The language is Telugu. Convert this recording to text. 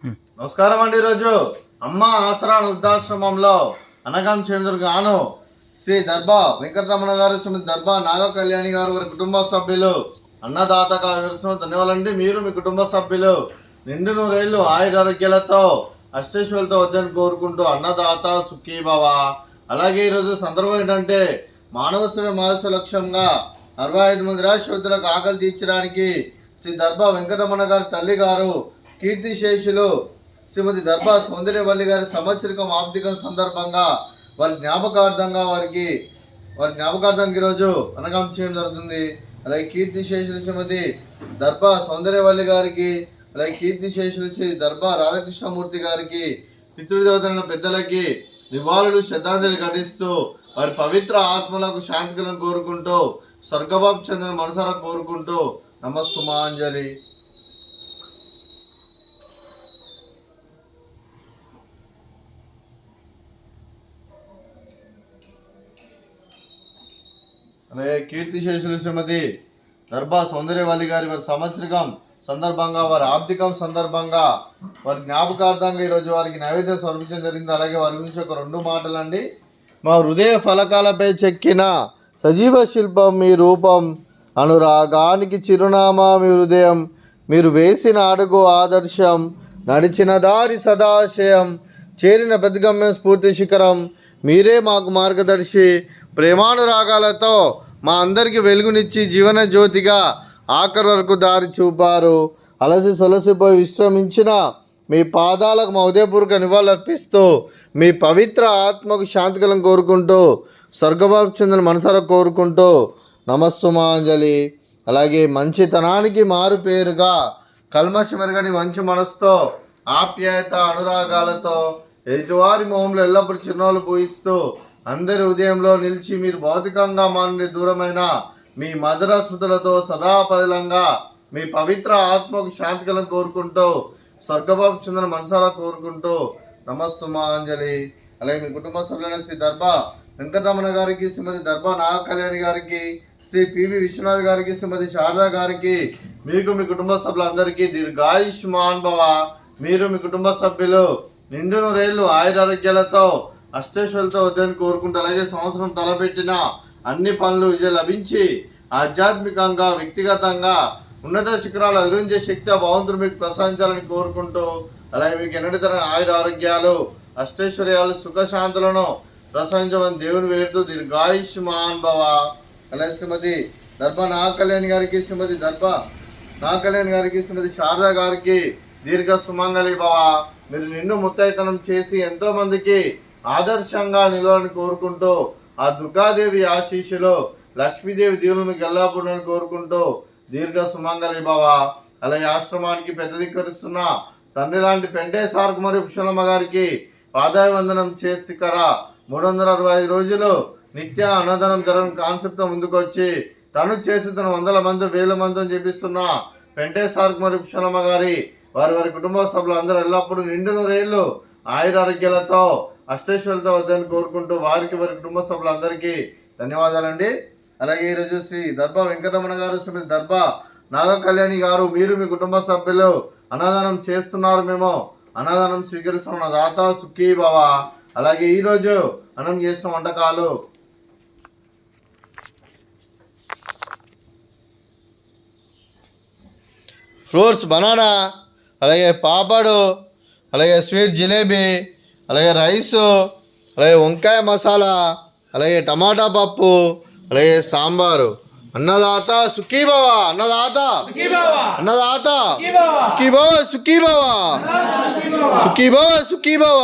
నమస్కారం అండి. ఈరోజు అమ్మ ఆసరా వృద్ధాశ్రమంలో అనగం గాను శ్రీ దర్బా వెంకటరమణ గారు, శ్రీమతి దర్బా నాగ కళ్యాణి గారు, వారి కుటుంబ సభ్యులు అన్నదాతగా వివరిస్తున్న ధన్యవాదాలండి. మీరు మీ కుటుంబ సభ్యులు నిండు నూరేళ్లు ఆయురారోగ్యాలతో అష్టేశ్వరులతో వద్దని కోరుకుంటూ అన్నదాత సుఖీభవ. అలాగే ఈరోజు సందర్భం ఏంటంటే మానవ సేవ మానస లక్ష్యంగా 65 మంది రాష్ట్రోద్దులకు ఆకలి తీర్చడానికి శ్రీ దర్బా వెంకటరమణ గారి తల్లి గారు కీర్తిశేషులు శ్రీమతి దర్బా సౌందర్యవల్లి గారి సంవత్సరికం ఆబ్దికం సందర్భంగా వారి జ్ఞాపకార్థంగా ఈరోజు అనగం చేయడం జరుగుతుంది. అలాగే కీర్తిశేషులు శ్రీమతి దర్బా సౌందర్యవల్లి గారికి, అలాగే కీర్తిశేషులు శ్రీ దర్బా రాధాకృష్ణమూర్తి గారికి, పితృదేవతలైన పెద్దలకి నివాళులు శ్రద్ధాంజలి ఘటిస్తూ వారి పవిత్ర ఆత్మలకు శాంతికలను కోరుకుంటూ స్వర్గబాబు చంద్ర మనసారా కోరుకుంటూ నమస్సుమాంజలి. అలాగే కీర్తిశేషులు శ్రీమతి దర్బా సౌందర్యవల్లి గారి వారి సంవత్సరికం సందర్భంగా, వారి ఆబ్దికం సందర్భంగా, వారి జ్ఞాపకార్థంగా ఈరోజు వారికి నైవేద్యం సమర్పించడం జరిగింది. అలాగే వారి గురించి ఒక 2 మాటలండి. మా హృదయ ఫలకాలపై చెక్కిన సజీవ శిల్పం మీ రూపం, అనురాగానికి చిరునామా మీ హృదయం, మీరు వేసిన అడుగు ఆదర్శం, నడిచిన దారి సదాశయం, చేరిన ప్రతిగమ్యం స్ఫూర్తి శిఖరం, మీరే మాకు మార్గదర్శి, ప్రేమానురాగాలతో మా అందరికీ వెలుగునిచ్చి జీవన జ్యోతిగా ఆఖరి వరకు దారి చూపారు. అలసి సొలసిపోయి విశ్రమించిన మీ పాదాలకు మా ఉదయపూర్వక నివాళులర్పిస్తూ మీ పవిత్ర ఆత్మకు శాంతికలం కోరుకుంటూ స్వర్గబాబు చంద్ర మనసారా కోరుకుంటూ నమస్సుమాంజలి. అలాగే మంచితనానికి మారు పేరుగా కల్మషమెరగని మంచి మనసుతో ఆప్యాయత అనురాగాలతో ఎదుటివారి మొహంలో ఎల్లప్పుడూ చిరునవ్వులు పూయిస్తూ అందరి ఉదయంలో నిలిచి మీరు భౌతికంగా మానుని దూరమైన మీ మధుర స్మృతులతో సదాపదిలంగా మీ పవిత్ర ఆత్మకు శాంతికలను కోరుకుంటూ స్వర్గబాబు చంద్ర మనసారా కోరుకుంటూ నమస్సుమాంజలి. అలాగే మీ కుటుంబ సభ్యులైన శ్రీ దర్బా వెంకటరమణ గారికి, శ్రీమతి దర్బా నాగ కళ్యాణి గారికి, శ్రీ పివి విశ్వనాథ్ గారికి, శ్రీమతి శారదా గారికి, మీకు మీ కుటుంబ సభ్యులందరికీ దీర్ఘాయుష్మాన్ భవ. మీరు మీ కుటుంబ సభ్యులు నిండు నూరేళ్లు ఆయురారోగ్యాలతో అష్టేశ్వరులతో వద్దని కోరుకుంటూ, అలాగే సంవత్సరం తలపెట్టిన అన్ని పనులు విజయం లభించి ఆధ్యాత్మికంగా వ్యక్తిగతంగా ఉన్నత శిఖరాలు అధిరించే శక్తి భగవంతుడు మీకు ప్రసాదించాలని కోరుకుంటూ, అలాగే మీకు ఎన్నటితర ఆయురారోగ్యాలు అష్టైశ్వర్యాలు సుఖశాంతులను ప్రసాదించమని దేవుని వేడుతూ దీర్ఘాయుష్మాన్ భవ. అలాగే శ్రీమతి దర్బా నాగ కళ్యాణి గారికి, శ్రీమతి దర్బా నాగ కళ్యాణి గారికి, శ్రీమతి శారదా గారికి దీర్ఘ సుమంగళి భవ. మీరు నిండు ముత్తైతనం చేసి ఎంతో మందికి ఆదర్శంగా నిలవాలని కోరుకుంటూ ఆ దుర్గాదేవి ఆశీస్సులో లక్ష్మీదేవి దేవుని మీకు ఎల్లప్పుడని కోరుకుంటూ దీర్ఘ సుమంగళి భవ. అలాగే ఆశ్రమానికి పెద్ద దిక్కరిస్తున్న తండ్రి లాంటి పెంటే సార్కు మరియు పుష్పలమ్మ గారికి పాదాయ వందనం చేసి ఇక్కడ 365 రోజులు నిత్య అన్నదానం జరగని కాన్సెప్ట్ ముందుకొచ్చి తను చేసి తన 100 మంది 1000 మందిని చేపిస్తున్న పెంటే సార్కు మరియు పుష్పలమ్మ గారి వారి కుటుంబ సభ్యులు అందరూ ఎల్లప్పుడూ నిండు నూరేళ్లు ఆయురారోగ్యాలతో అష్టేశ్వరులతో వద్దని కోరుకుంటూ వారికి వారి కుటుంబ సభ్యులందరికీ ధన్యవాదాలండి. అలాగే ఈరోజు శ్రీ దర్బా వెంకటరమణ గారు, శ్రీమతి దర్బా నాగ కళ్యాణి గారు, మీరు మీ కుటుంబ సభ్యులు అన్నదానం చేస్తున్నారు, మేము అన్నదానం స్వీకరిస్తున్న దాత సుఖీ భవ. అలాగే ఈరోజు అన్నం చేసిన వంటకాలు ఫ్రూట్స్ బనానా, అలాగే పాపడు, అలాగే స్వీట్ జిలేబీ, అలాగే రైసు, అలాగే వంకాయ మసాలా, అలాగే టమాటా పప్పు, అలాగే సాంబారు. అన్నదాత సుఖీభవ, అన్నదాత అన్నదాత సుఖీభవ, సుఖీభవ, సుఖీభవ, సుఖీభవ.